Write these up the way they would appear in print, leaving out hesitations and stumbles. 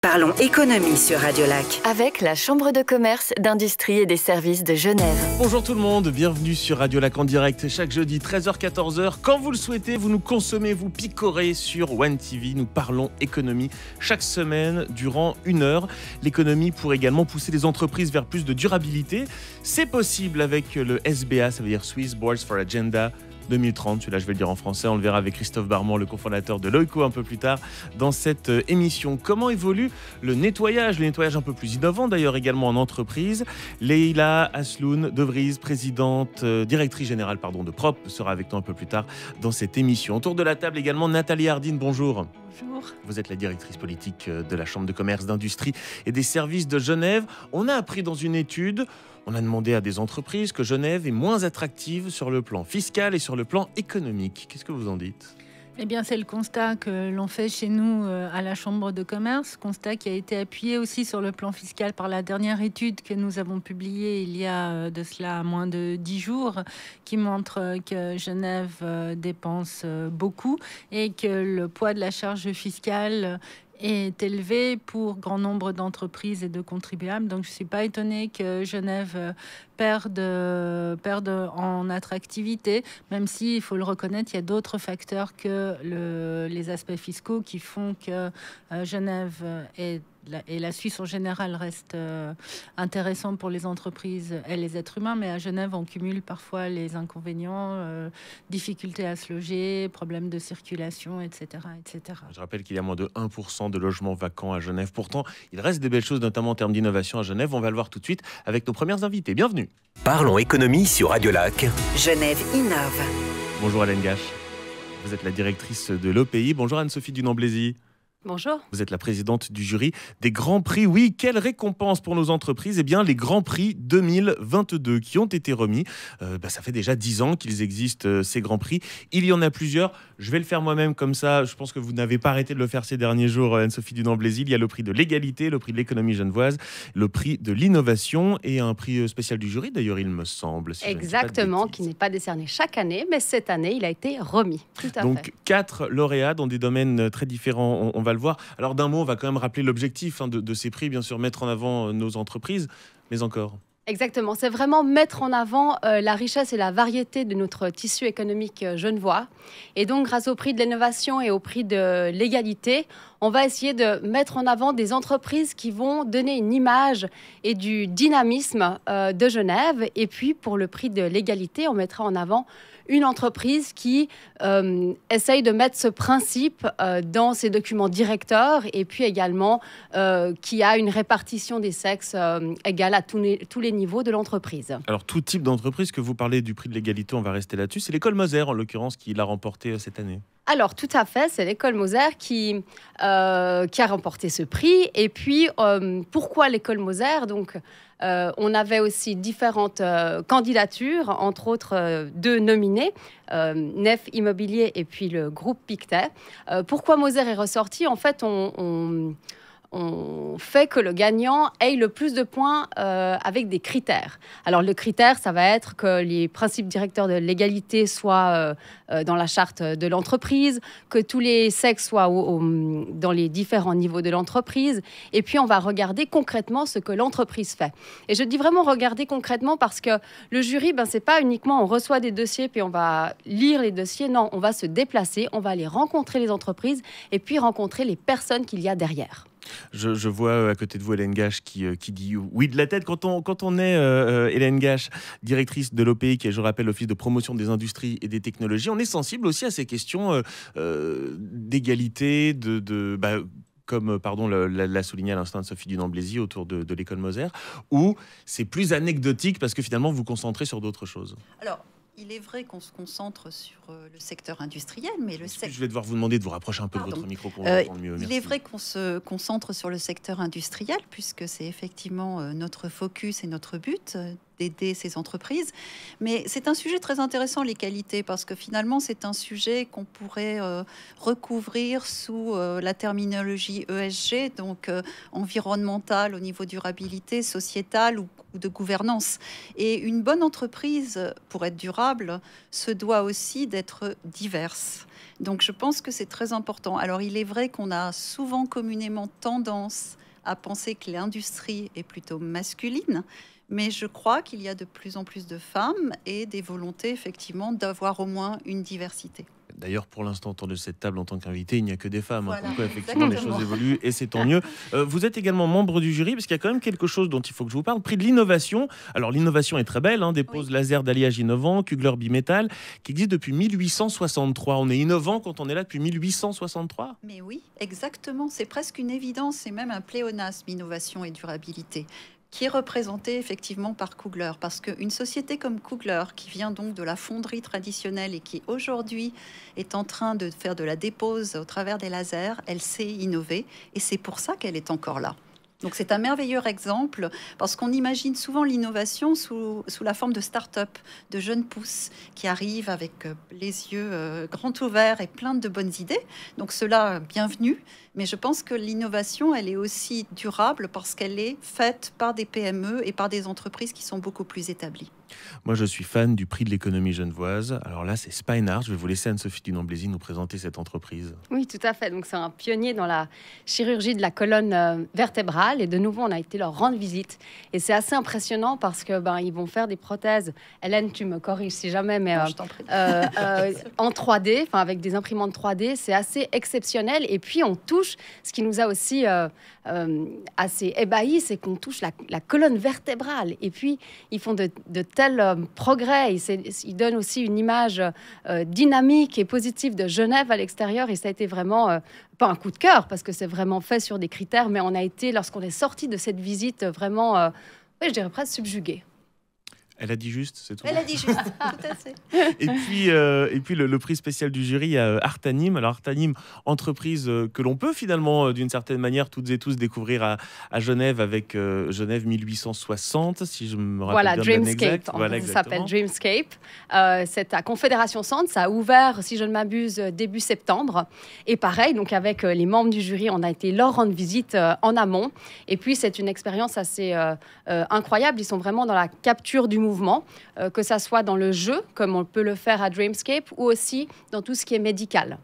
Parlons économie sur Radio Lac. Avec la Chambre de commerce, d'industrie et des services de Genève. Bonjour tout le monde, bienvenue sur Radio Lac en direct chaque jeudi 13h-14h. Quand vous le souhaitez, vous nous consommez, vous picorez sur One TV. Nous parlons économie chaque semaine durant 1 heure. L'économie pour également pousser les entreprises vers plus de durabilité. C'est possible avec le SBA, ça veut dire Swiss Boards for Agenda 2030, celui-là je vais le dire en français, on le verra avec Christophe Barmand, le cofondateur de Loico un peu plus tard dans cette émission. Comment évolue le nettoyage un peu plus innovant d'ailleurs également en entreprise. Leïla Asloun de Vries, présidente, directrice générale de Prop, sera avec nous un peu plus tard dans cette émission. Autour de la table également Nathalie Hardin, bonjour. Bonjour. Vous êtes la directrice politique de la Chambre de commerce, d'industrie et des services de Genève. On a appris dans une étude, on a demandé à des entreprises que Genève est moins attractive sur le plan fiscal et sur le plan économique. Qu'est-ce que vous en dites ? Eh bien, c'est le constat que l'on fait chez nous à la Chambre de commerce, constat qui a été appuyé aussi sur le plan fiscal par la dernière étude que nous avons publiée il y a de cela moins de 10 jours, qui montre que Genève dépense beaucoup et que le poids de la charge fiscale est élevé pour grand nombre d'entreprises et de contribuables. Donc, je ne suis pas étonnée que Genève perde en attractivité, même si, il faut le reconnaître, il y a d'autres facteurs que les aspects fiscaux qui font que Genève et la Suisse en général reste intéressant pour les entreprises et les êtres humains, mais à Genève, on cumule parfois les inconvénients, difficultés à se loger, problèmes de circulation, etc., etc. Je rappelle qu'il y a moins de 1% de logements vacants à Genève. Pourtant, il reste des belles choses, notamment en termes d'innovation à Genève. On va le voir tout de suite avec nos premières invités. Bienvenue. Parlons économie sur Radio Lac. Genève innove. Bonjour Hélène Gache. Vous êtes la directrice de l'OPI. Bonjour Anne-Sophie Dunant-Blaisy. Bonjour. Vous êtes la présidente du jury des Grands Prix. Oui, quelle récompense pour nos entreprises ? Eh bien, les Grands Prix 2022 qui ont été remis. Ça fait déjà 10 ans qu'ils existent, ces Grands Prix. Il y en a plusieurs. Je vais le faire moi-même comme ça. Je pense que vous n'avez pas arrêté de le faire ces derniers jours, Anne-Sophie Dunant-Blaisy. Il y a le prix de l'égalité, le prix de l'économie genevoise, le prix de l'innovation et un prix spécial du jury, d'ailleurs, il me semble. Si exactement, qui n'est pas décerné chaque année, mais cette année, il a été remis. Tout à fait. Donc, 4 lauréats dans des domaines très différents. On va le voir. Alors d'un mot, on va quand même rappeler l'objectif de ces prix, bien sûr, mettre en avant nos entreprises, mais encore. Exactement, c'est vraiment mettre en avant la richesse et la variété de notre tissu économique genevois. Et donc, grâce au prix de l'innovation et au prix de l'égalité, on va essayer de mettre en avant des entreprises qui vont donner une image et du dynamisme de Genève. Et puis, pour le prix de l'égalité, on mettra en avant une entreprise qui essaye de mettre ce principe dans ses documents directeurs et puis également qui a une répartition des sexes égale à tous les niveaux de l'entreprise. Alors, tout type d'entreprise, que vous parlez du prix de l'égalité, on va rester là-dessus. C'est l'école Moser, en l'occurrence, qui l'a remporté cette année. Alors, tout à fait, c'est l'école Moser qui a remporté ce prix. Et puis, pourquoi l'école Moser ? Donc, on avait aussi différentes candidatures, entre autres 2 nominés, Nef Immobilier et puis le groupe Pictet. Pourquoi Moser est ressorti ? En fait, on fait que le gagnant ait le plus de points avec des critères. Alors, le critère, ça va être que les principes directeurs de l'égalité soient dans la charte de l'entreprise, que tous les sexes soient dans les différents niveaux de l'entreprise. Et puis, on va regarder concrètement ce que l'entreprise fait. Et je dis vraiment regarder concrètement parce que le jury, c'est pas uniquement on reçoit des dossiers puis on va lire les dossiers. Non, on va se déplacer, on va aller rencontrer les entreprises et puis rencontrer les personnes qu'il y a derrière. Je vois à côté de vous Hélène Gache qui dit oui de la tête. Quand on est Hélène Gache, directrice de l'OPI, qui est, je rappelle, l'Office de promotion des industries et des technologies, on est sensible aussi à ces questions d'égalité, comme l'a souligné à l'instant Sophie Dunant-Blaisy autour de l'école Moser, où c'est plus anecdotique parce que finalement vous vous concentrez sur d'autres choses. Alors, il est vrai qu'on se concentre sur le secteur industriel, mais Je vais devoir vous demander de vous rapprocher un peu de votre micro pour entendre mieux. Il est vrai qu'on se concentre sur le secteur industriel, puisque c'est effectivement notre focus et notre but. d'aider ces entreprises. Mais c'est un sujet très intéressant, les qualités, parce que finalement, c'est un sujet qu'on pourrait recouvrir sous la terminologie ESG, donc environnementale au niveau durabilité, sociétale ou de gouvernance. Et une bonne entreprise, pour être durable, se doit aussi d'être diverse. Donc je pense que c'est très important. Alors il est vrai qu'on a souvent communément tendance à penser que l'industrie est plutôt masculine, mais je crois qu'il y a de plus en plus de femmes et des volontés effectivement d'avoir au moins une diversité. D'ailleurs, pour l'instant, autour de cette table, en tant qu'invité, il n'y a que des femmes. Voilà, donc, effectivement, les choses évoluent et c'est tant mieux. Vous êtes également membre du jury, parce qu'il y a quand même quelque chose dont il faut que je vous parle. Prix de l'innovation. Alors, l'innovation est très belle, des poses laser d'alliage innovant, Kugler Bimetal, qui existe depuis 1863. On est innovant quand on est là depuis 1863. Mais oui, exactement. C'est presque une évidence. C'est même un pléonasme, innovation et durabilité, qui est représenté effectivement par Kugler, parce qu'une société comme Kugler, qui vient donc de la fonderie traditionnelle et qui aujourd'hui est en train de faire de la dépose au travers des lasers, elle sait innover et c'est pour ça qu'elle est encore là. Donc c'est un merveilleux exemple, parce qu'on imagine souvent l'innovation sous la forme de start-up, de jeunes pousses qui arrivent avec les yeux grands ouverts et plein de bonnes idées. Donc cela, bienvenue. Mais je pense que l'innovation, elle est aussi durable parce qu'elle est faite par des PME et par des entreprises qui sont beaucoup plus établies. Moi, je suis fan du prix de l'économie genevoise. Alors là, c'est Spinart. Je vais vous laisser Anne-Sophie Dunant-Blazy nous présenter cette entreprise. Oui, tout à fait. Donc, c'est un pionnier dans la chirurgie de la colonne vertébrale. Et de nouveau, on a été leur rendre visite. Et c'est assez impressionnant parce que ils vont faire des prothèses. Hélène, tu me corriges si jamais, mais je t'en prie. en 3D, avec des imprimantes 3D, c'est assez exceptionnel. Et puis, on touche, ce qui nous a aussi assez ébahis, c'est qu'on touche la colonne vertébrale. Et puis, ils font de tels progrès. Ils donnent aussi une image dynamique et positive de Genève à l'extérieur. Et ça a été vraiment, pas un coup de cœur, parce que c'est vraiment fait sur des critères, mais on a été, lorsqu'on est sorti de cette visite, vraiment, je dirais presque subjugués. Elle a dit juste, c'est tout. Elle a dit juste, tout à fait. Et puis le prix spécial du jury à Artanim. Alors Artanim, entreprise que l'on peut finalement d'une certaine manière toutes et tous découvrir à Genève avec Genève 1860, si je me rappelle bien de Dreamscape. Voilà, Ça s'appelle Dreamscape. C'est à Confédération Centre. Ça a ouvert, si je ne m'abuse, début septembre. Et pareil, donc avec les membres du jury, on a été leur rendre visite en amont. Et puis c'est une expérience assez incroyable. Ils sont vraiment dans la capture du mouvement, que ça soit dans le jeu, comme on peut le faire à Dreamscape, ou aussi dans tout ce qui est médical.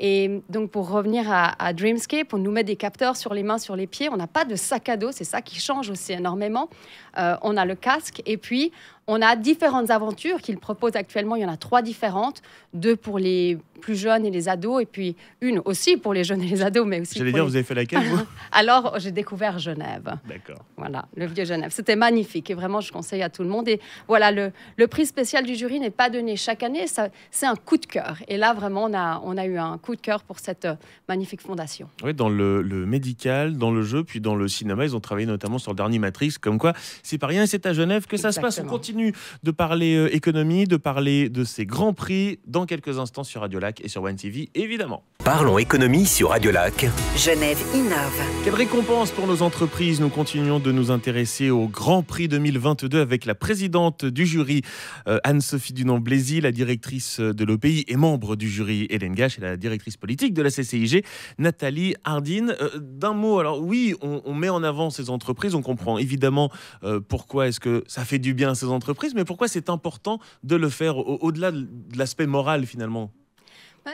Et donc, pour revenir à Dreamscape, on nous met des capteurs sur les mains, sur les pieds. On n'a pas de sac à dos, c'est ça qui change aussi énormément. On a le casque et puis on a différentes aventures qu'ils proposent actuellement. Il y en a 3 différentes, 2 pour les plus jeunes et les ados, et puis une aussi pour les jeunes et les ados, mais aussi. J'allais dire, vous avez fait laquelle, vous? Alors, j'ai découvert Genève. D'accord. Voilà, le vieux Genève. C'était magnifique et vraiment, je conseille à tout le monde. Et voilà, le prix spécial du jury n'est pas donné chaque année, c'est un coup de cœur. Et là, vraiment, on a eu un coup de cœur pour cette magnifique fondation. Oui, dans le médical, dans le jeu, puis dans le cinéma, ils ont travaillé notamment sur le dernier Matrix, comme quoi c'est pas rien, c'est à Genève que ça se passe. On continue de parler économie, de parler de ces grands prix dans quelques instants sur Radio Lac et sur One TV, évidemment. Parlons économie sur Radio Lac. Genève innove. Quelle récompense pour nos entreprises. Nous continuons de nous intéresser au Grand Prix 2022 avec la présidente du jury, Anne-Sophie Dunant-Blazy, la directrice de l'OPI et membre du jury, Hélène Gache, et la directrice politique de la CCIG, Nathalie Hardin. D'un mot, alors oui, on met en avant ces entreprises, on comprend évidemment pourquoi est-ce que ça fait du bien à ces entreprises, mais pourquoi c'est important de le faire au-delà de l'aspect moral finalement?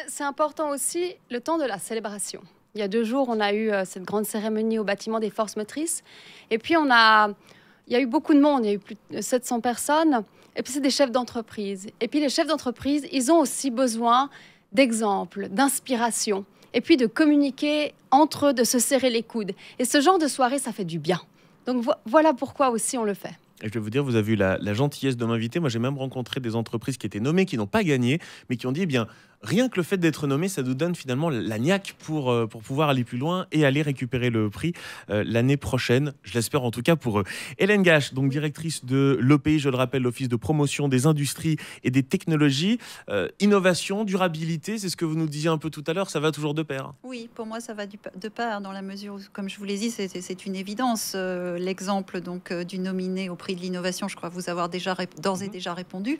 C'est important aussi le temps de la célébration. Il y a 2 jours, on a eu cette grande cérémonie au bâtiment des forces motrices. Et puis, il y a eu beaucoup de monde, il y a eu plus de 700 personnes. Et puis, c'est des chefs d'entreprise. Et puis, les chefs d'entreprise, ils ont aussi besoin d'exemples, d'inspiration. Et puis, de communiquer entre eux, de se serrer les coudes. Et ce genre de soirée, ça fait du bien. Donc, voilà pourquoi aussi on le fait. Et je vais vous dire, vous avez eu la gentillesse de m'inviter. Moi, j'ai même rencontré des entreprises qui étaient nommées, qui n'ont pas gagné, mais qui ont dit, eh bien, rien que le fait d'être nommé, ça nous donne finalement la niaque pour pouvoir aller plus loin et aller récupérer le prix l'année prochaine. Je l'espère en tout cas pour eux. Hélène Gache, donc directrice de l'OPI, je le rappelle, l'Office de promotion des industries et des technologies. Innovation, durabilité, c'est ce que vous nous disiez un peu tout à l'heure, ça va toujours de pair. Oui, pour moi, ça va de pair dans la mesure où, comme je vous l'ai dit, c'est une évidence. L'exemple donc du nominé au prix de l'innovation, je crois vous avoir d'ores et déjà répondu.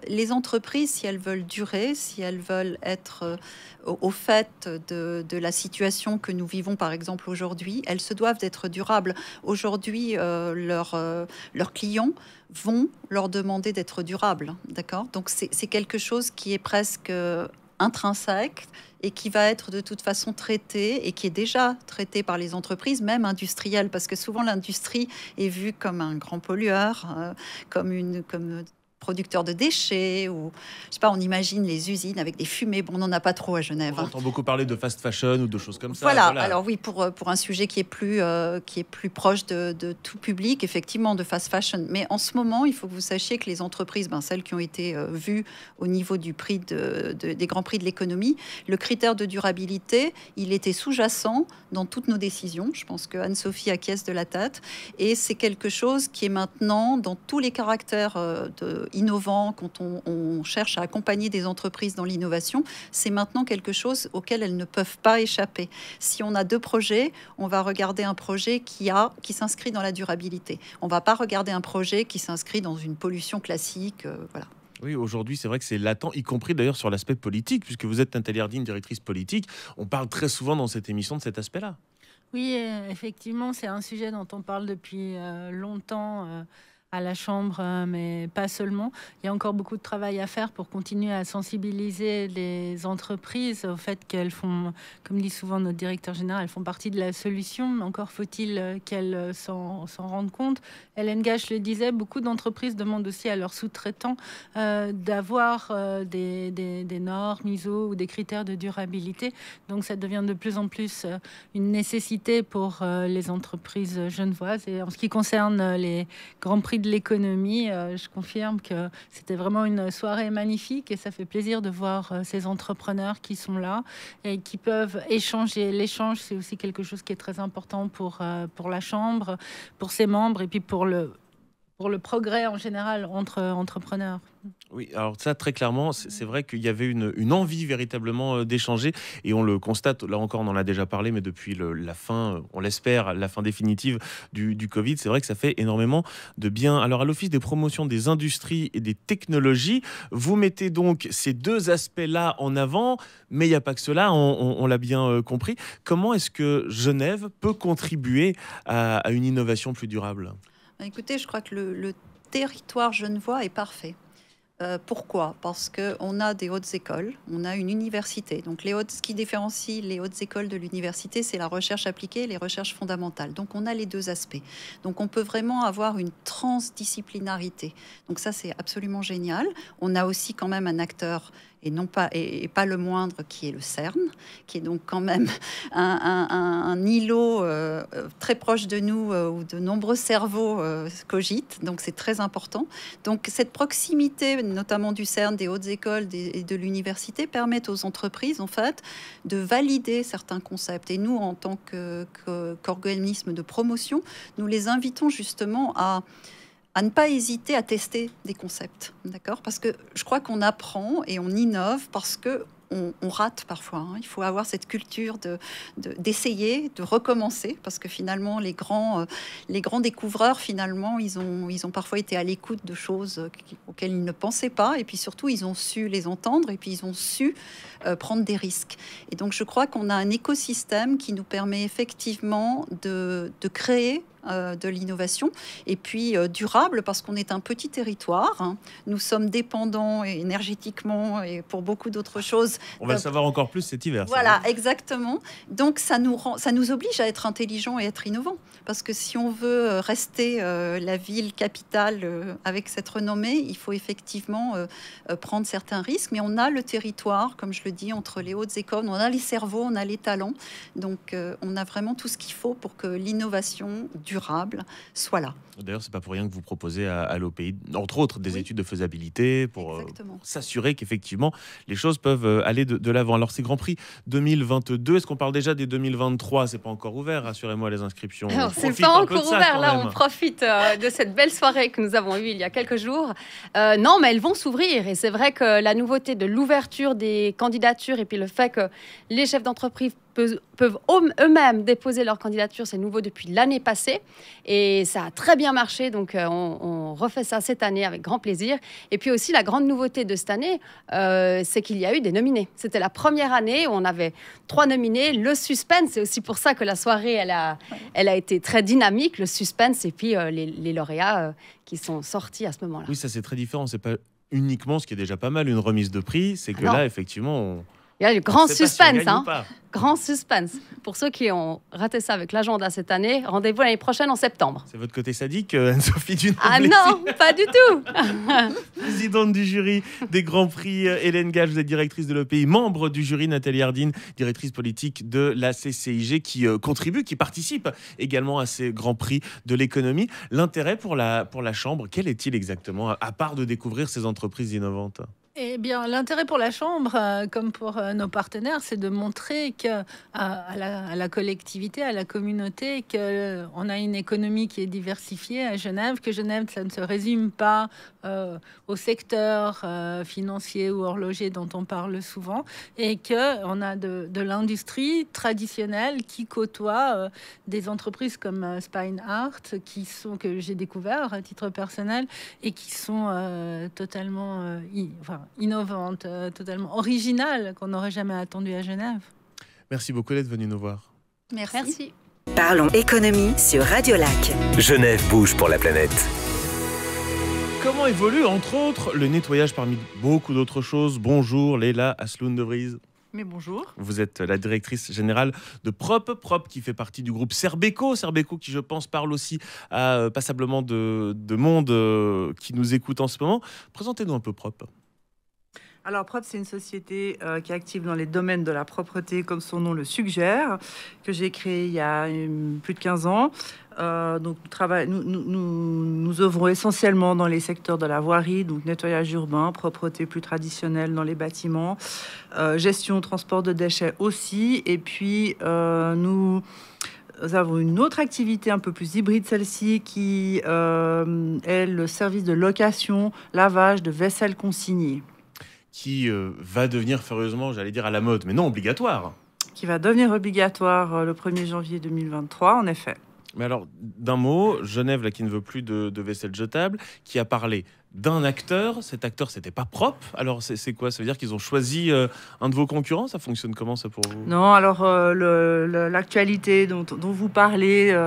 Les entreprises, si elles veulent durer, si elles veulent être au fait de la situation que nous vivons, par exemple, aujourd'hui, elles se doivent d'être durables. Aujourd'hui, leurs clients vont leur demander d'être durables, d'accord ? Donc, c'est quelque chose qui est presque intrinsèque et qui va être de toute façon traité et qui est déjà traité par les entreprises, même industrielles, parce que souvent l'industrie est vue comme un grand pollueur, comme producteur de déchets, ou je sais pas, on imagine les usines avec des fumées. Bon, on n'en a pas trop à Genève. On entend beaucoup parler de fast fashion ou de choses comme ça. Voilà. Alors oui, pour un sujet qui est plus proche de tout public, effectivement, de fast fashion. Mais en ce moment, il faut que vous sachiez que les entreprises, celles qui ont été vues au niveau du prix des grands prix de l'économie, le critère de durabilité, il était sous-jacent dans toutes nos décisions. Je pense que Anne-Sophie acquiesce de la tête. Et c'est quelque chose qui est maintenant dans tous les caractères innovants, quand on cherche à accompagner des entreprises dans l'innovation, c'est maintenant quelque chose auquel elles ne peuvent pas échapper. Si on a deux projets, on va regarder un projet qui s'inscrit dans la durabilité. On ne va pas regarder un projet qui s'inscrit dans une pollution classique. Voilà. Oui, aujourd'hui, c'est vrai que c'est latent, y compris d'ailleurs sur l'aspect politique, puisque vous êtes Nathalie Ardine, directrice politique. On parle très souvent dans cette émission de cet aspect-là. Oui, effectivement, c'est un sujet dont on parle depuis longtemps à la Chambre, mais pas seulement. Il y a encore beaucoup de travail à faire pour continuer à sensibiliser les entreprises au fait qu'elles font, comme dit souvent notre directeur général, elles font partie de la solution, mais encore faut-il qu'elles s'en rendent compte. Hélène Gache le disait, beaucoup d'entreprises demandent aussi à leurs sous-traitants d'avoir des normes ISO ou des critères de durabilité. Donc ça devient de plus en plus une nécessité pour les entreprises genevoises. Et en ce qui concerne les grands prix de l'économie, je confirme que c'était vraiment une soirée magnifique et ça fait plaisir de voir ces entrepreneurs qui sont là et qui peuvent échanger. L'échange, c'est aussi quelque chose qui est très important pour la Chambre, pour ses membres et puis pour le progrès en général entre entrepreneurs. Oui, alors ça, très clairement, c'est vrai qu'il y avait une envie véritablement d'échanger et on le constate, là encore, on en a déjà parlé, mais depuis la fin, on l'espère, la fin définitive du Covid, c'est vrai que ça fait énormément de bien. Alors, à l'Office des promotions des industries et des technologies, vous mettez donc ces deux aspects-là en avant, mais il n'y a pas que cela, on l'a bien compris. Comment est-ce que Genève peut contribuer à une innovation plus durable ? Écoutez, je crois que le territoire genevois est parfait. Pourquoi ? Parce qu'on a des hautes écoles, on a une université. Donc ce qui différencie les hautes écoles de l'université, c'est la recherche appliquée et les recherches fondamentales. Donc on a les deux aspects. Donc on peut vraiment avoir une transdisciplinarité. Donc ça, c'est absolument génial. On a aussi quand même un acteur et pas le moindre, qui est le CERN, qui est donc quand même un îlot très proche de nous, où de nombreux cerveaux cogitent, donc c'est très important. Donc cette proximité, notamment du CERN, des hautes écoles et de l'université, permettent aux entreprises, en fait, de valider certains concepts. Et nous, en tant qu'organisme de promotion, nous les invitons justement à ne pas hésiter à tester des concepts, d'accord ? Parce que je crois qu'on apprend et on innove parce que on rate parfois. Il faut avoir cette culture d'essayer, de recommencer, parce que finalement, les grands découvreurs, finalement, ils ont parfois été à l'écoute de choses auxquelles ils ne pensaient pas, et puis surtout, ils ont su les entendre, et puis ils ont su prendre des risques. Et donc, je crois qu'on a un écosystème qui nous permet effectivement de créer de l'innovation et puis durable, parce qu'on est un petit territoire. Nous sommes dépendants énergétiquement et pour beaucoup d'autres choses. On va le savoir encore plus cet hiver. Voilà, exactement. Donc ça nous oblige à être intelligents et être innovants, parce que si on veut rester la ville capitale avec cette renommée, il faut effectivement prendre certains risques, mais on a le territoire, comme je le dis, entre les hautes écoles, on a les cerveaux, on a les talents, donc on a vraiment tout ce qu'il faut pour que l'innovation durable soit là. D'ailleurs, c'est pas pour rien que vous proposez à l'OPI, entre autres, des études de faisabilité pour s'assurer qu'effectivement les choses peuvent aller de l'avant. Alors, ces Grands Prix 2022, est-ce qu'on parle déjà des 2023? C'est pas encore ouvert, rassurez-moi, les inscriptions. Alors, c'est pas encore ouvert. Là, on profite de cette belle soirée que nous avons eue il y a quelques jours. Non, mais elles vont s'ouvrir. Et c'est vrai que la nouveauté de l'ouverture des candidatures et puis le fait que les chefs d'entreprise peuvent eux-mêmes déposer leur candidature, c'est nouveau depuis l'année passée et ça a très bien marché, donc on refait ça cette année avec grand plaisir. Et puis aussi la grande nouveauté de cette année, c'est qu'il y a eu des nominés. C'était la première année où on avait 3 nominés. Le suspense, c'est aussi pour ça que la soirée elle a été très dynamique, le suspense et puis les lauréats qui sont sortis à ce moment-là. Oui, ça c'est très différent, c'est pas uniquement, ce qui est déjà pas mal, une remise de prix, c'est que là effectivement il y a le grand suspense, si grand suspense. Pour ceux qui ont raté ça avec l'agenda cette année, rendez-vous l'année prochaine en septembre. C'est votre côté sadique, Anne-Sophie Dunon. Ah non, pas du tout. Présidente du jury des Grands Prix, Hélène Gage, vous êtes directrice de l'EPI, membre du jury, Nathalie Hardin, directrice politique de la CCIG, qui contribue, qui participe également à ces Grands Prix de l'économie. L'intérêt pour la Chambre, quel est-il exactement, à part de découvrir ces entreprises innovantes ? Eh bien, l'intérêt pour la Chambre, comme pour nos partenaires, c'est de montrer à la collectivité, à la communauté, qu'on a une économie qui est diversifiée à Genève, que Genève, ça ne se résume pas au secteur financier ou horloger dont on parle souvent, et qu'on a de l'industrie traditionnelle qui côtoie des entreprises comme Spineart, que j'ai découvert à titre personnel, et qui sont totalement innovantes, totalement originales, qu'on n'aurait jamais attendues à Genève. Merci beaucoup d'être venu nous voir. Merci. Parlons économie sur Radio Lac. Genève bouge pour la planète. Comment évolue, entre autres, le nettoyage parmi beaucoup d'autres choses? Bonjour Leila Asloun de Vries. Mais bonjour. Vous êtes la directrice générale de Prop qui fait partie du groupe Serbeco qui, je pense, parle aussi à passablement de monde qui nous écoute en ce moment. Présentez-nous un peu Prop. Alors, Prop, c'est une société qui est active dans les domaines de la propreté, comme son nom le suggère, que j'ai créée il y a plus de 15 ans. Donc, nous œuvrons essentiellement dans les secteurs de la voirie, donc nettoyage urbain, propreté plus traditionnelle dans les bâtiments, gestion, transport de déchets aussi. Et puis, nous avons une autre activité un peu plus hybride, celle-ci, qui est le service de location, lavage de vaisselle consignée. Qui va devenir furieusement, j'allais dire à la mode, mais non obligatoire. Qui va devenir obligatoire le 1er janvier 2023, en effet. Mais alors, d'un mot, Genève, là, qui ne veut plus de vaisselle jetable, qui a parlé d'un acteur. Cet acteur, c'était pas Prop. Alors, c'est quoi? Ça veut dire qu'ils ont choisi un de vos concurrents? Ça fonctionne comment, ça, pour vous? Non, alors, l'actualité dont vous parlez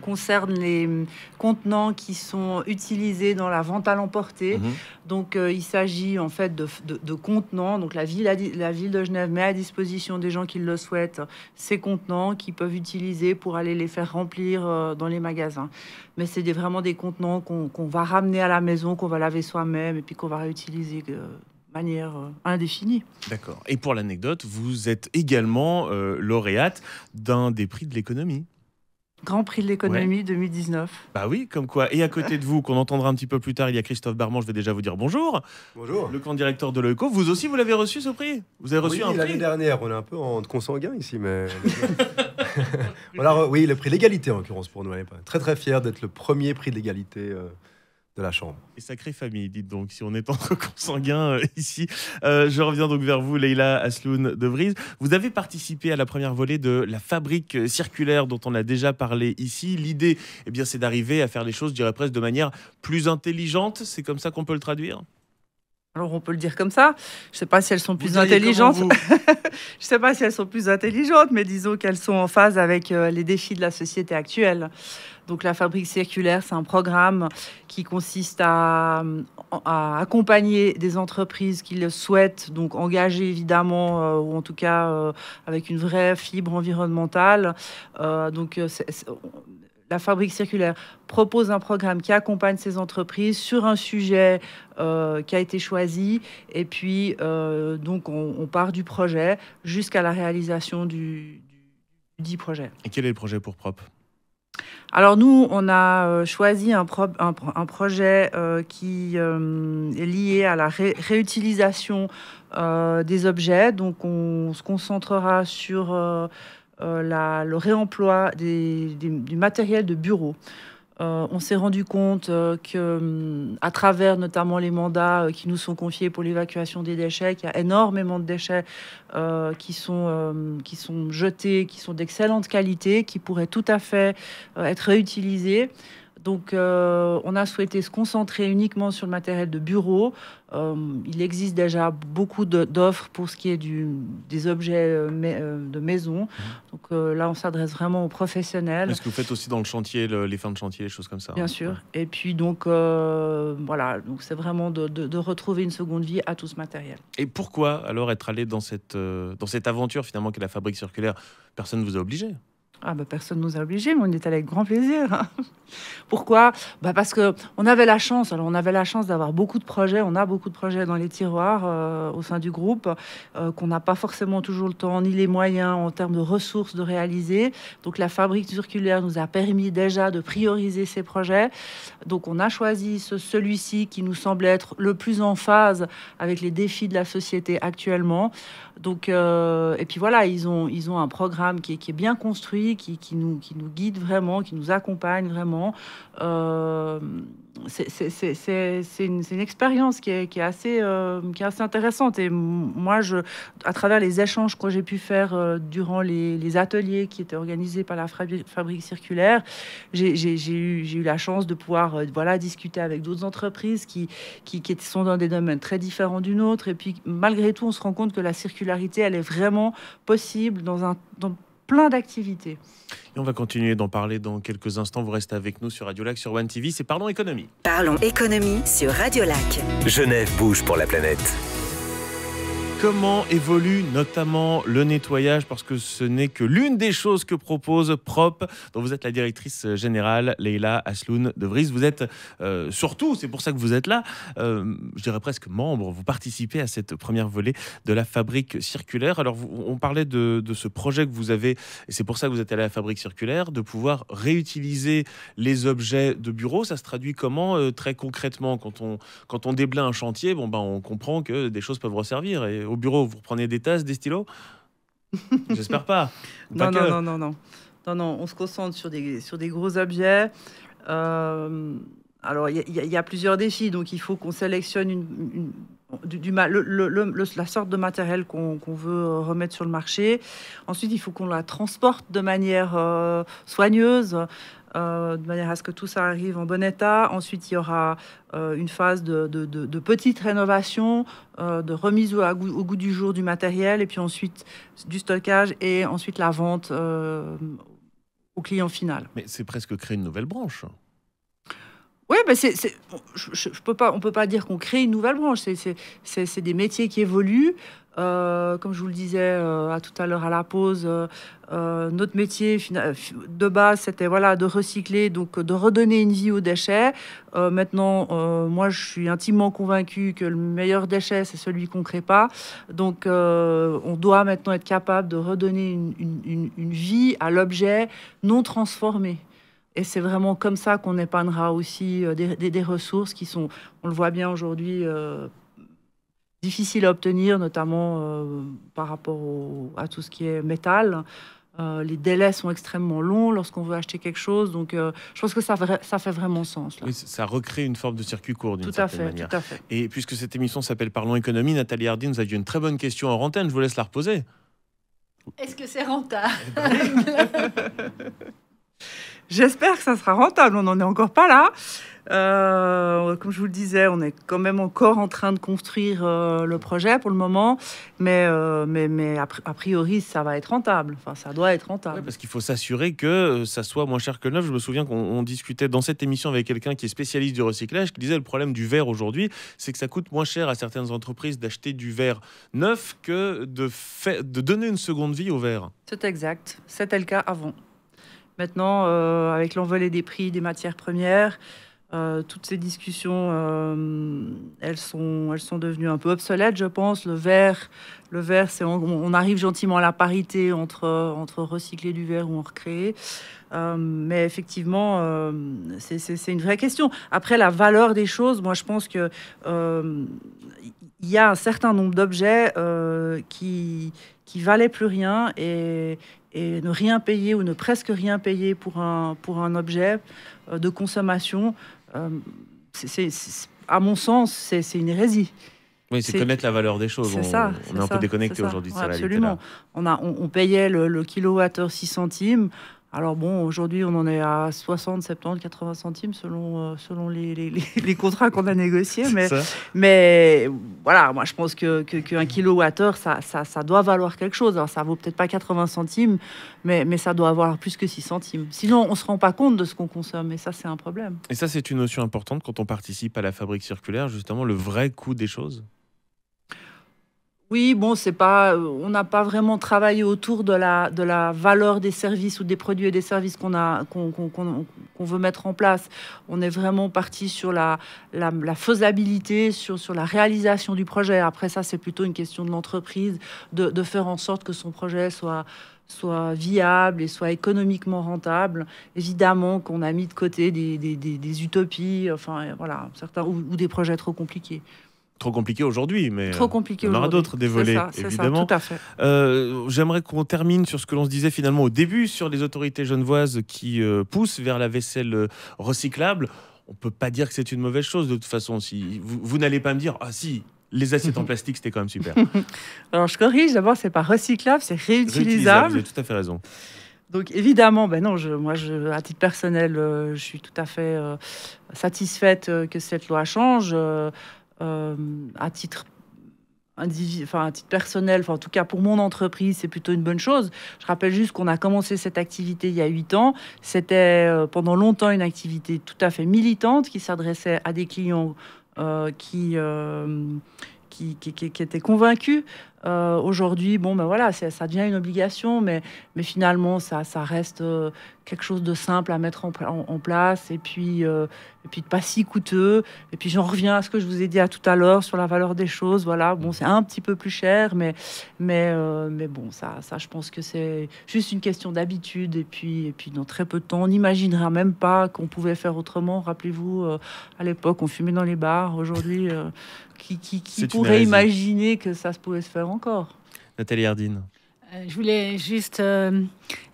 concerne les contenants qui sont utilisés dans la vente à l'emporter. Donc, il s'agit en fait de contenants. Donc, la ville de Genève met à disposition des gens qui le souhaitent ces contenants qu'ils peuvent utiliser pour aller les faire remplir dans les magasins. Mais c'est vraiment des contenants qu'on va ramener à la maison, qu'on va laver soi-même et puis qu'on va réutiliser de manière indéfinie. D'accord. Et pour l'anecdote, vous êtes également lauréate d'un des prix de l'économie. Grand Prix de l'économie 2019. Bah oui, comme quoi. Et à côté de vous, qu'on entendra un petit peu plus tard, il y a Christophe Barman, je vais déjà vous dire bonjour. Bonjour. Le directeur de l'ECO. Vous aussi, vous l'avez reçu, ce prix? Vous avez reçu un prix? L'année dernière, on est un peu en consanguin ici, mais... Alors, oui, le prix l'égalité, en l'occurrence, pour nous. On est très, très fiers d'être le premier prix de l'égalité de la Chambre. Et sacrée famille, dites donc, si on est entre consanguins ici. Je reviens donc vers vous, Leila Asloun de Vries. Vous avez participé à la première volée de la fabrique circulaire dont on a déjà parlé ici. L'idée, c'est d'arriver à faire les choses, je dirais presque de manière plus intelligente. C'est comme ça qu'on peut le traduire? Alors, on peut le dire comme ça. Je ne sais pas si elles sont plus intelligentes. Je ne sais pas si elles sont plus intelligentes, mais disons qu'elles sont en phase avec les défis de la société actuelle. Donc, la fabrique circulaire, c'est un programme qui consiste à accompagner des entreprises qui le souhaitent, donc engagées évidemment, ou en tout cas avec une vraie fibre environnementale. La fabrique circulaire propose un programme qui accompagne ces entreprises sur un sujet qui a été choisi. Et puis, donc, on part du projet jusqu'à la réalisation du dit projet. Et quel est le projet pour Prop? Alors nous, on a choisi un projet qui est lié à la réutilisation des objets. Donc on se concentrera sur le réemploi du matériel de bureau. On s'est rendu compte que, à travers notamment les mandats qui nous sont confiés pour l'évacuation des déchets, qu'il y a énormément de déchets qui sont jetés, qui sont d'excellente qualité, qui pourraient tout à fait être réutilisés. Donc, on a souhaité se concentrer uniquement sur le matériel de bureau. Il existe déjà beaucoup d'offres pour ce qui est des objets de maison. Donc là, on s'adresse vraiment aux professionnels. Est-ce que vous faites aussi dans le chantier, les fins de chantier, les choses comme ça? Bien sûr. Et puis donc, voilà, donc c'est vraiment de retrouver une seconde vie à tout ce matériel. Et pourquoi alors être allé dans cette aventure finalement qu'est la fabrique circulaire? Personne ne vous a obligé? Ah bah, personne ne nous a obligés, mais on est allé avec grand plaisir. Pourquoi? Parce qu'on avait la chance. Alors, on avait la chance d'avoir beaucoup de projets. On a beaucoup de projets dans les tiroirs au sein du groupe qu'on n'a pas forcément toujours le temps ni les moyens en termes de ressources de réaliser. Donc, la fabrique circulaire nous a permis déjà de prioriser ces projets. Donc, on a choisi celui-ci qui nous semblait être le plus en phase avec les défis de la société actuellement. Donc, et puis voilà, ils ont un programme qui est bien construit, qui nous guide vraiment, qui nous accompagne vraiment. C'est une expérience qui est assez intéressante. Et moi, à travers les échanges que j'ai pu faire durant les ateliers qui étaient organisés par la fabrique circulaire, j'ai eu la chance de pouvoir discuter avec d'autres entreprises qui sont dans des domaines très différents du nôtre. Et puis, malgré tout, on se rend compte que la circularité, elle est vraiment possible dans plein d'activités. Et on va continuer d'en parler dans quelques instants. Vous restez avec nous sur Radio Lac, sur One TV. C'est Parlons économie. Parlons économie sur Radio Lac. Genève bouge pour la planète. Comment évolue notamment le nettoyage? Parce que ce n'est que l'une des choses que propose Prop, dont vous êtes la directrice générale, Leïla Asloun de Vries. Vous êtes surtout, c'est pour ça que vous êtes là, je dirais presque membre. Vous participez à cette première volée de la fabrique circulaire. Alors, on parlait de ce projet que vous avez, et c'est pour ça que vous êtes allé à la fabrique circulaire, de pouvoir réutiliser les objets de bureau. Ça se traduit comment très concrètement? Quand on déblaye un chantier, on comprend que des choses peuvent resservir. Et au bureau, vous reprenez des tasses, des stylos? J'espère pas. Non, on se concentre sur des gros objets. Alors, il y a plusieurs défis. Donc, il faut qu'on sélectionne la sorte de matériel qu'on veut remettre sur le marché. Ensuite, il faut qu'on la transporte de manière soigneuse, de manière à ce que tout ça arrive en bon état. Ensuite, il y aura une phase de petite rénovation, de remise au goût du jour du matériel, et puis ensuite du stockage, et ensuite la vente au client final. Mais c'est presque créer une nouvelle branche. Oui, on peut pas dire qu'on crée une nouvelle branche. C'est des métiers qui évoluent. Comme je vous le disais tout à l'heure à la pause, notre métier de base, c'était de recycler, donc de redonner une vie aux déchets. Maintenant, moi, je suis intimement convaincue que le meilleur déchet, c'est celui qu'on ne crée pas. Donc, on doit maintenant être capable de redonner une vie à l'objet non transformé. Et c'est vraiment comme ça qu'on épargnera aussi des ressources qui sont, on le voit bien aujourd'hui, difficiles à obtenir, notamment par rapport à tout ce qui est métal. Les délais sont extrêmement longs lorsqu'on veut acheter quelque chose. Donc, je pense que ça fait vraiment sens. Là. Oui, ça recrée une forme de circuit court d'une certaine manière. Tout à fait. Et puisque cette émission s'appelle Parlons économie, Nathalie Hardy nous a dit une très bonne question en antenne. Je vous laisse la reposer. Est-ce que c'est rentable? J'espère que ça sera rentable. On n'en est encore pas là. Comme je vous le disais, on est quand même encore en train de construire le projet pour le moment. Mais a priori, ça va être rentable. Enfin, ça doit être rentable. Ouais, parce qu'il faut s'assurer que ça soit moins cher que le neuf. Je me souviens qu'on discutait dans cette émission avec quelqu'un qui est spécialiste du recyclage, qui disait le problème du verre aujourd'hui, c'est que ça coûte moins cher à certaines entreprises d'acheter du verre neuf que de donner une seconde vie au verre. C'est exact. C'était le cas avant. Maintenant, avec l'envolée des prix des matières premières, Toutes ces discussions, elles sont devenues un peu obsolètes, je pense. Le verre, on arrive gentiment à la parité entre recycler du verre ou en recréer. Mais effectivement, c'est une vraie question. Après, la valeur des choses, moi, je pense que il y a un certain nombre d'objets qui valaient plus rien et ne rien payer ou ne presque rien payer pour un objet de consommation, à mon sens, c'est une hérésie. Oui, c'est connaître la valeur des choses. On est un peu déconnecté aujourd'hui de cette réalité-là. Absolument. On payait le kilowattheure 6 centimes. Alors bon, aujourd'hui, on en est à 60, 70, 80 centimes selon les contrats qu'on a négociés. Mais voilà, moi, je pense qu'un kilowattheure, ça doit valoir quelque chose. Alors, ça vaut peut-être pas 80 centimes, mais ça doit valoir plus que 6 centimes. Sinon, on se rend pas compte de ce qu'on consomme. Et ça, c'est un problème. Et ça, c'est une notion importante quand on participe à la fabrique circulaire, justement, le vrai coût des choses. Oui, bon, on n'a pas vraiment travaillé autour de la valeur des services ou des produits et des services qu'on veut mettre en place. On est vraiment parti sur la faisabilité, sur la réalisation du projet. Après ça, c'est plutôt une question de l'entreprise de faire en sorte que son projet soit viable et soit économiquement rentable. Évidemment qu'on a mis de côté des utopies, enfin voilà, certains ou des projets trop compliqués. Trop compliqué aujourd'hui, mais trop compliqué on aura d'autres dévolés, évidemment. Ça, tout à fait. J'aimerais qu'on termine sur ce que l'on se disait finalement au début, sur les autorités genevoises qui poussent vers la vaisselle recyclable. On ne peut pas dire que c'est une mauvaise chose de toute façon. Si vous n'allez pas me dire, ah si, les assiettes en plastique, c'était quand même super. Alors je corrige, d'abord, c'est pas recyclable, c'est réutilisable. Vous avez tout à fait raison. Donc évidemment, ben non, moi, à titre personnel, je suis tout à fait satisfaite que cette loi change. À titre personnel, en tout cas pour mon entreprise, c'est plutôt une bonne chose. Je rappelle juste qu'on a commencé cette activité il y a 8 ans. C'était pendant longtemps une activité tout à fait militante qui s'adressait à des clients qui étaient convaincus. Aujourd'hui, bon, ben voilà, ça devient une obligation, mais finalement, ça reste quelque chose de simple à mettre en place et puis de pas si coûteux. Et puis, j'en reviens à ce que je vous ai dit tout à l'heure sur la valeur des choses. Voilà, bon, c'est un petit peu plus cher, mais bon, ça, je pense que c'est juste une question d'habitude. Et puis, dans très peu de temps, on n'imaginerait même pas qu'on pouvait faire autrement. Rappelez-vous, à l'époque, on fumait dans les bars. Aujourd'hui, qui pourrait imaginer que ça pouvait se faire encore? Nathalie Hardin. Je voulais juste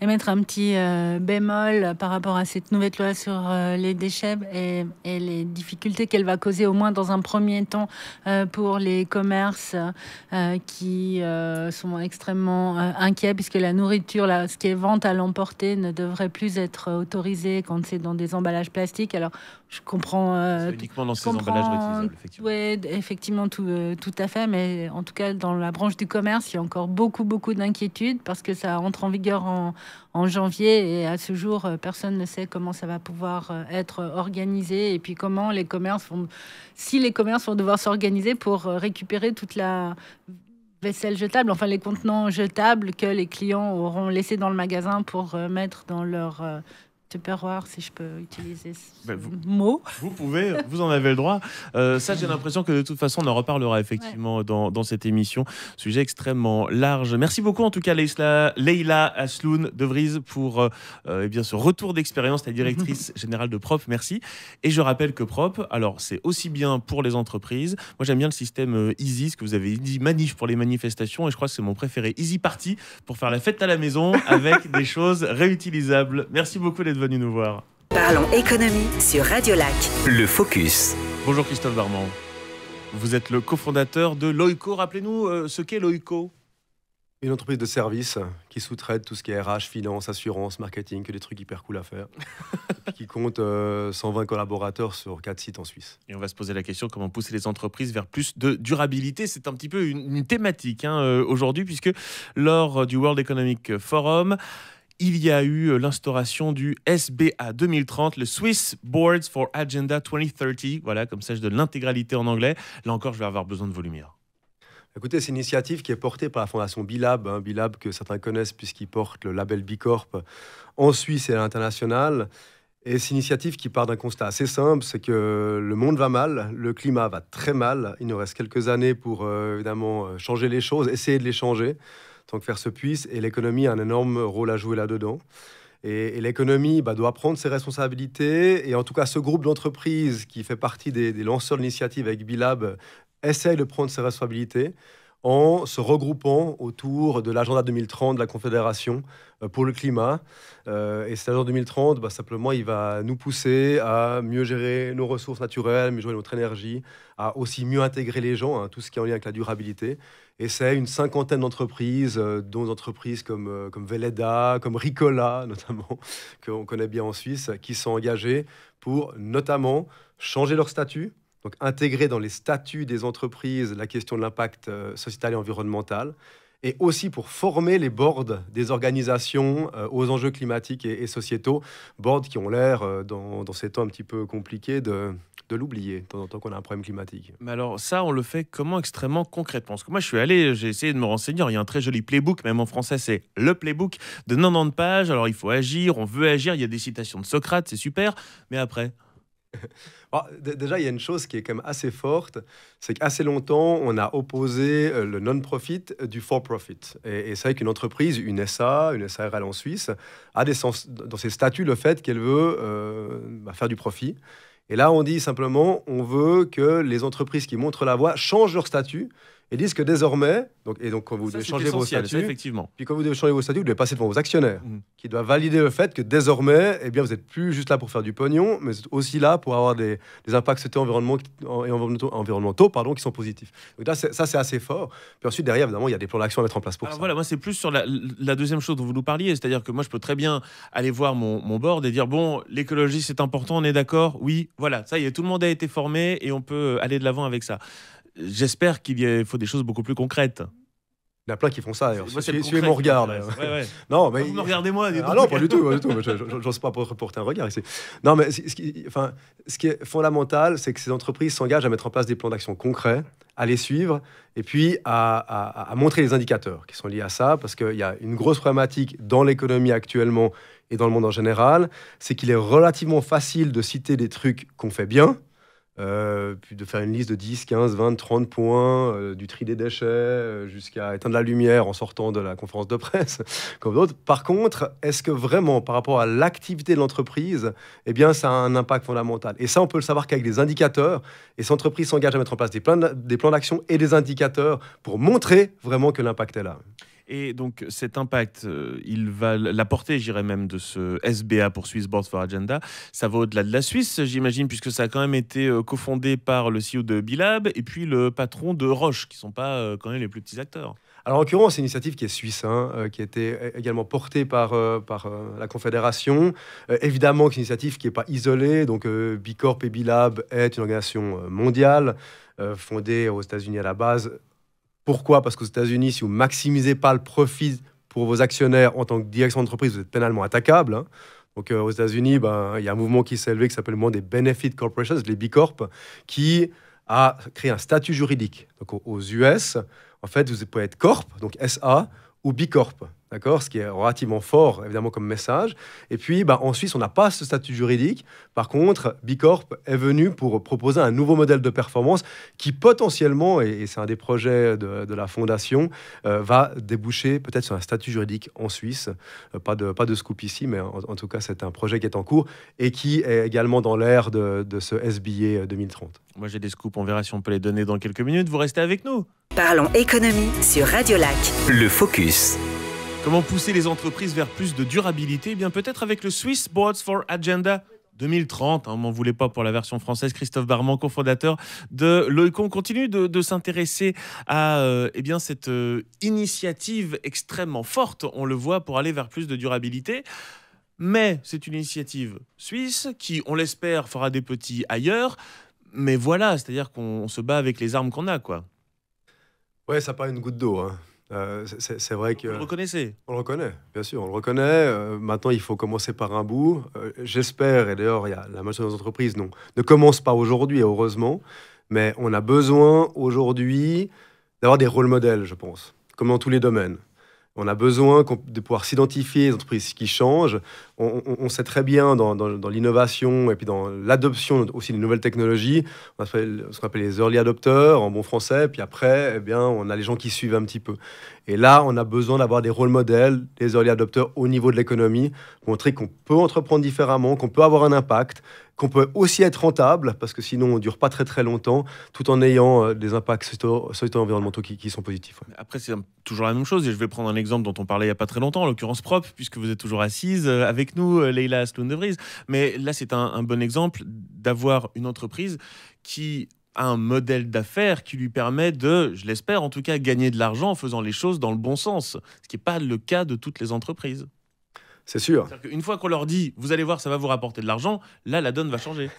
émettre un petit bémol par rapport à cette nouvelle loi sur les déchets et les difficultés qu'elle va causer, au moins dans un premier temps, pour les commerces qui sont extrêmement inquiets, puisque la nourriture, ce qui est vente à l'emporter, ne devrait plus être autorisé quand c'est dans des emballages plastiques. Alors, je comprends... c'est uniquement dans ces emballages réutilisables, effectivement. Oui, effectivement, tout à fait. Mais en tout cas, dans la branche du commerce, il y a encore beaucoup d'inquiétudes parce que ça entre en vigueur en janvier et à ce jour, personne ne sait comment ça va pouvoir être organisé et puis comment si les commerces vont devoir s'organiser pour récupérer toute la vaisselle jetable, enfin les contenants jetables que les clients auront laissés dans le magasin pour mettre dans leur... Tupperware, si je peux utiliser ce mot. Vous pouvez, vous en avez le droit. Ça, j'ai l'impression que de toute façon, on en reparlera effectivement dans cette émission. Sujet extrêmement large. Merci beaucoup en tout cas, Leïla Asloun de Vries pour ce retour d'expérience, la directrice générale de Prop. Merci. Et je rappelle que Prop, alors c'est aussi bien pour les entreprises. Moi, j'aime bien le système Easy, ce que vous avez dit, manif pour les manifestations. Et je crois que c'est mon préféré, Easy Party, pour faire la fête à la maison avec des choses réutilisables. Merci beaucoup d'être venu nous voir. Parlons économie sur Radio Lac. Le Focus. Bonjour Christophe Barman. Vous êtes le cofondateur de Loico. Rappelez-nous ce qu'est Loico. Une entreprise de services qui sous-traite tout ce qui est RH, finance, assurance, marketing, que des trucs hyper cool à faire. Et puis qui compte 120 collaborateurs sur 4 sites en Suisse. Et on va se poser la question comment pousser les entreprises vers plus de durabilité. C'est un petit peu une thématique aujourd'hui, puisque lors du World Economic Forum, il y a eu l'instauration du SBA 2030, le Swiss Boards for Agenda 2030. Voilà, comme ça je donne l'intégralité en anglais. Là encore, je vais avoir besoin de vos lumières. Écoutez, c'est une initiative qui est portée par la fondation Bilab, Bilab que certains connaissent puisqu'il porte le label Bicorp en Suisse et à l'international. Et c'est une initiative qui part d'un constat assez simple, c'est que le monde va mal, le climat va très mal. Il nous reste quelques années pour évidemment changer les choses, essayer de les changer, tant que faire se puisse. Et l'économie a un énorme rôle à jouer là-dedans. Et l'économie doit prendre ses responsabilités. Et en tout cas, ce groupe d'entreprises qui fait partie des lanceurs de l'initiative avec Bilab essaye de prendre ses responsabilités en se regroupant autour de l'agenda 2030 de la Confédération pour le climat. Et cet agenda 2030, simplement, il va nous pousser à mieux gérer nos ressources naturelles, mieux gérer notre énergie, à aussi mieux intégrer les gens, tout ce qui est en lien avec la durabilité. Et c'est une 50aine d'entreprises, dont des entreprises comme Veleda, comme Ricola, notamment, qu'on connaît bien en Suisse, qui sont engagées pour notamment changer leur statut, donc intégrer dans les statuts des entreprises la question de l'impact sociétal et environnemental, et aussi pour former les boards des organisations aux enjeux climatiques et sociétaux, boards qui ont l'air, dans ces temps un petit peu compliqués, de l'oublier, de temps en temps qu'on a un problème climatique. Mais alors ça, on le fait comment extrêmement concrètement? Parce que moi, je suis allé, j'ai essayé de me renseigner. Il y a un très joli playbook, même en français, c'est le playbook de 90 pages. Alors il faut agir, on veut agir. Il y a des citations de Socrate, c'est super. Mais après... Déjà, il y a une chose qui est quand même assez forte, c'est qu'assez longtemps, on a opposé le non-profit du for-profit. Et c'est vrai qu'une entreprise, une SA, une SARL en Suisse, a dans ses statuts le fait qu'elle veut faire du profit. Et là, on dit simplement, on veut que les entreprises qui montrent la voie changent leur statut et disent que désormais, donc quand vous devez changer vos statuts, effectivement. Puis quand vous devez changer vos statuts, vous devez passer devant vos actionnaires, qui doivent valider le fait que désormais, vous n'êtes plus juste là pour faire du pognon, mais vous êtes aussi là pour avoir des impacts sociétaux environnementaux qui sont positifs. Donc là, ça, c'est assez fort. Puis ensuite, derrière, évidemment, il y a des plans d'action à mettre en place pour ça. Voilà, moi, c'est plus sur la deuxième chose dont vous nous parliez, c'est-à-dire que moi, je peux très bien aller voir mon board et dire, bon, l'écologie, c'est important, on est d'accord? Oui, voilà, ça y est, tout le monde a été formé et on peut aller de l'avant avec ça. J'espère qu'il faut des choses beaucoup plus concrètes. Il y en a plein qui font ça, d'ailleurs. Suivez mon regard, d'ailleurs. Ouais. Non, mais vous me regardez moi. Non, pas du tout. Je n'ose pas porter un regard ici. Non, mais ce qui est fondamental, c'est que ces entreprises s'engagent à mettre en place des plans d'action concrets, à les suivre, et puis à montrer les indicateurs qui sont liés à ça, parce qu'il y a une grosse problématique dans l'économie actuellement et dans le monde en général, c'est qu'il est relativement facile de citer des trucs qu'on fait bien, puis de faire une liste de 10, 15, 20, 30 points, du tri des déchets jusqu'à éteindre la lumière en sortant de la conférence de presse, comme d'autres. Par contre, est-ce que vraiment, par rapport à l'activité de l'entreprise, ça a un impact fondamental? Et ça, on peut le savoir qu'avec des indicateurs, et ces entreprises s'engagent à mettre en place des plans d'action et des indicateurs pour montrer vraiment que l'impact est là. Et donc cet impact, il va la portée, j'irais même, de ce SBA pour Swiss Board for Agenda. Ça va au-delà de la Suisse, j'imagine, puisque ça a quand même été cofondé par le CEO de Bilab et puis le patron de Roche, qui ne sont pas quand même les plus petits acteurs. Alors en l'occurrence, c'est une initiative qui est suisse, qui a été également portée par la Confédération. Évidemment, c'est une initiative qui n'est pas isolée. Donc Bicorp et Bilab est une organisation mondiale, fondée aux États-Unis à la base. Pourquoi? Parce qu'aux États-Unis, si vous ne maximisez pas le profit pour vos actionnaires en tant que direction d'entreprise, vous êtes pénalement attaquable. Donc aux États-Unis, il y a un mouvement qui s'est élevé qui s'appelle le mouvement des Benefit Corporations, les B Corp, qui a créé un statut juridique. Donc aux US, en fait, vous pouvez être Corp, donc SA, ou B Corp. D'accord, ce qui est relativement fort, évidemment, comme message. Et puis, en Suisse, on n'a pas ce statut juridique. Par contre, B Corp est venu pour proposer un nouveau modèle de performance qui, potentiellement, et c'est un des projets de la Fondation, va déboucher peut-être sur un statut juridique en Suisse. Pas de scoop ici, mais en tout cas, c'est un projet qui est en cours et qui est également dans l'ère de ce SBA 2030. Moi, j'ai des scoops, on verra si on peut les donner dans quelques minutes. Vous restez avec nous. Parlons économie sur Radio Lac. Le Focus. Comment pousser les entreprises vers plus de durabilité? Eh bien, peut-être avec le Swiss Boards for Agenda 2030. On m'en voulait pas pour la version française. Christophe Barman, cofondateur de l'OICON, continue de s'intéresser à cette initiative extrêmement forte, on le voit, pour aller vers plus de durabilité. Mais c'est une initiative suisse qui, on l'espère, fera des petits ailleurs. Mais voilà, c'est-à-dire qu'on se bat avec les armes qu'on a, quoi. Ouais, ça n'a pas une goutte d'eau, C'est vrai que... Vous le reconnaissez? On le reconnaît, bien sûr, on le reconnaît. Maintenant, il faut commencer par un bout. J'espère, et d'ailleurs, la majorité des entreprises ne commencent pas aujourd'hui, heureusement, mais on a besoin aujourd'hui d'avoir des rôles modèles, je pense, comme dans tous les domaines. On a besoin de pouvoir s'identifier les entreprises qui changent. On sait très bien dans l'innovation et puis dans l'adoption aussi des nouvelles technologies, on a ce qu'on appelle les early adopters en bon français, puis après, eh bien, on a les gens qui suivent un petit peu. Et là, on a besoin d'avoir des rôles modèles, des early adopters au niveau de l'économie, pour montrer qu'on peut entreprendre différemment, qu'on peut avoir un impact, qu'on peut aussi être rentable, parce que sinon on ne dure pas très très longtemps, tout en ayant des impacts socio-environnementaux qui sont positifs. Après, c'est toujours la même chose, et je vais prendre un exemple dont on parlait il n'y a pas très longtemps, en l'occurrence Prop, puisque vous êtes toujours assise avec nous, Leïla Asloun de Vries. Mais là, c'est un bon exemple d'avoir une entreprise qui a un modèle d'affaires qui lui permet de, je l'espère en tout cas, gagner de l'argent en faisant les choses dans le bon sens, ce qui n'est pas le cas de toutes les entreprises. C'est sûr. Une fois qu'on leur dit, vous allez voir, ça va vous rapporter de l'argent, là, la donne va changer.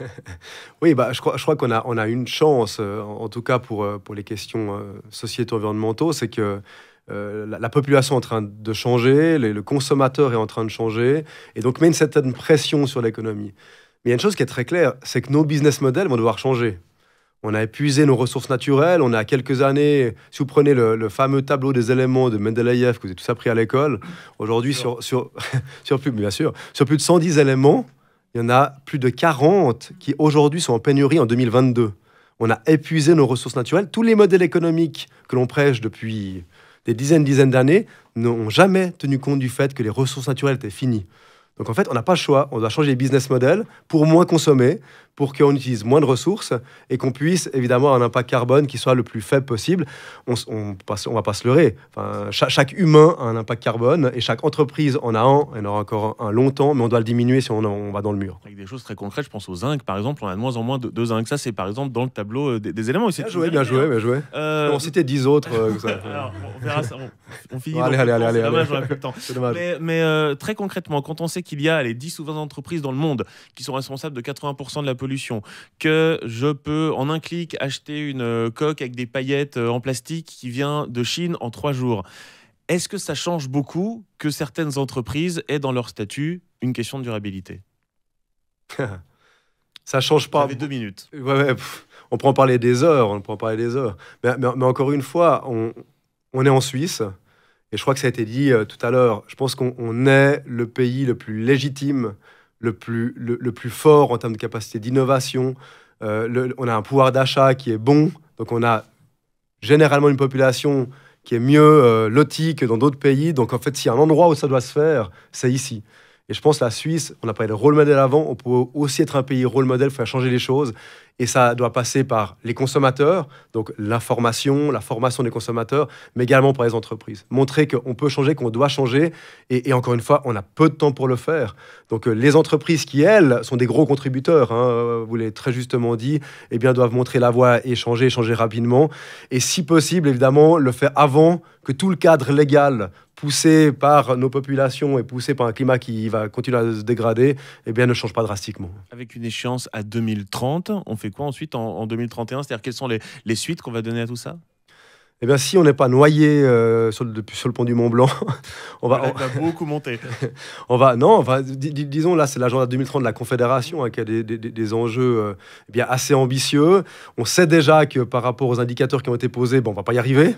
Oui, je crois qu'on a une chance, en tout cas pour les questions sociétaux environnementaux, c'est que la population est en train de changer, le consommateur est en train de changer, et donc met une certaine pression sur l'économie. Mais il y a une chose qui est très claire, c'est que nos business models vont devoir changer. On a épuisé nos ressources naturelles. On a quelques années, si vous prenez le fameux tableau des éléments de Mendeleïev que vous avez tous appris à l'école, aujourd'hui, sur plus de 110 éléments, il y en a plus de 40 qui aujourd'hui sont en pénurie en 2022. On a épuisé nos ressources naturelles. Tous les modèles économiques que l'on prêche depuis des dizaines d'années n'ont jamais tenu compte du fait que les ressources naturelles étaient finies. Donc en fait, on n'a pas le choix. On doit changer les business models pour moins consommer, pour qu'on utilise moins de ressources et qu'on puisse évidemment avoir un impact carbone qui soit le plus faible possible. On va pas se leurrer. Enfin, chaque humain a un impact carbone et chaque entreprise en a un. Elle en aura encore un longtemps, mais on doit le diminuer si on va dans le mur. Avec des choses très concrètes, je pense au zinc, par exemple. On a de moins en moins de zinc. Ça, c'est par exemple dans le tableau des éléments. Bien joué. On citait 10 autres. Alors, on verra ça. On finit. Allez. C'est dommage, j'aurais plus le temps. C'est dommage. Mais très concrètement, quand on sait qu'il y a les 10 ou 20 entreprises dans le monde qui sont responsables de 80% de la pollution, que je peux en un clic acheter une coque avec des paillettes en plastique qui vient de Chine en 3 jours, est-ce que ça change beaucoup que certaines entreprises aient dans leur statut une question de durabilité? Ça change pas. Vous avez 2 minutes. On peut en parler des heures. Mais encore une fois, on est en Suisse. Et je crois que ça a été dit tout à l'heure. Je pense qu'on est le pays le plus légitime, le plus fort en termes de capacité d'innovation. On a un pouvoir d'achat qui est bon. Donc on a généralement une population qui est mieux lotie que dans d'autres pays. Donc en fait, s'il y a un endroit où ça doit se faire, c'est ici. Et je pense que la Suisse, on a parlé de rôle modèle avant, on peut aussi être un pays rôle modèle, faire changer les choses. Et ça doit passer par les consommateurs, donc l'information, la formation des consommateurs, mais également par les entreprises. Montrer qu'on peut changer, qu'on doit changer. Et encore une fois, on a peu de temps pour le faire. Donc les entreprises qui, elles, sont des gros contributeurs, vous l'avez très justement dit, eh bien, doivent montrer la voie et changer rapidement. Et si possible, évidemment, le faire avant que tout le cadre légal poussé par nos populations et poussé par un climat qui va continuer à se dégrader, eh bien, ne change pas drastiquement. Avec une échéance à 2030, on fait quoi ensuite en 2031? C'est-à-dire, quelles sont les suites qu'on va donner à tout ça? Eh bien, si on n'est pas noyé sur le pont du Mont Blanc, on va beaucoup monter. Disons, là, c'est l'agenda 2030 de la Confédération qui a des enjeux bien assez ambitieux. On sait déjà que par rapport aux indicateurs qui ont été posés, on ne va pas y arriver.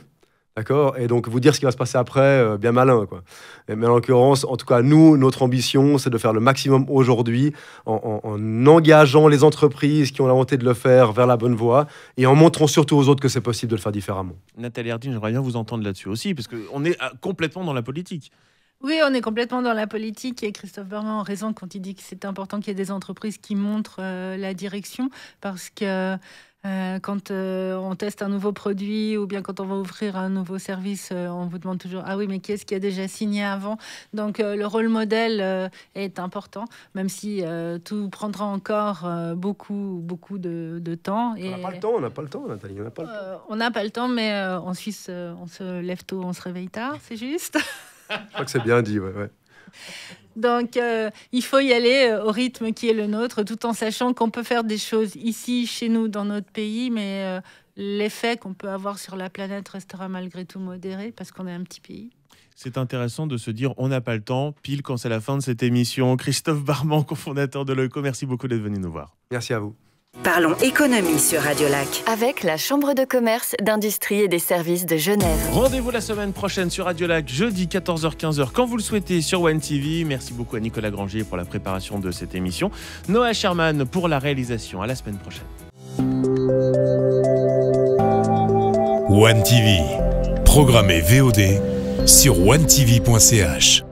D'accord? Et donc, vous dire ce qui va se passer après, bien malin, quoi. Mais en l'occurrence, en tout cas, nous, notre ambition, c'est de faire le maximum aujourd'hui en engageant les entreprises qui ont la volonté de le faire vers la bonne voie et en montrant surtout aux autres que c'est possible de le faire différemment. Nathalie Erdine, j'aimerais bien vous entendre là-dessus aussi, parce qu'on est complètement dans la politique. Oui, on est complètement dans la politique et Christophe Berman a raison quand il dit que c'est important qu'il y ait des entreprises qui montrent la direction parce que quand on teste un nouveau produit ou bien quand on va ouvrir un nouveau service, on vous demande toujours « Ah oui, mais qui est-ce qui a déjà signé avant ?» Donc, le rôle modèle est important, même si tout prendra encore beaucoup de temps. Et on n'a pas le temps, Nathalie, on n'a pas le temps. On n'a pas le temps, mais en Suisse, on se lève tôt, on se réveille tard, c'est juste. Je crois que c'est bien dit, ouais. Donc, il faut y aller au rythme qui est le nôtre, tout en sachant qu'on peut faire des choses ici, chez nous, dans notre pays, mais l'effet qu'on peut avoir sur la planète restera malgré tout modéré, parce qu'on est un petit pays. C'est intéressant de se dire on n'a pas le temps, pile quand c'est la fin de cette émission. Christophe Barman, cofondateur de Leuco, merci beaucoup d'être venu nous voir. Merci à vous. Parlons économie sur Radio Lac. Avec la Chambre de commerce, d'industrie et des services de Genève. Rendez-vous la semaine prochaine sur Radio Lac, jeudi 14h-15h, quand vous le souhaitez, sur One TV. Merci beaucoup à Nicolas Granger pour la préparation de cette émission. Noah Sherman pour la réalisation. À la semaine prochaine. One TV, programmé VOD sur onetv.ch.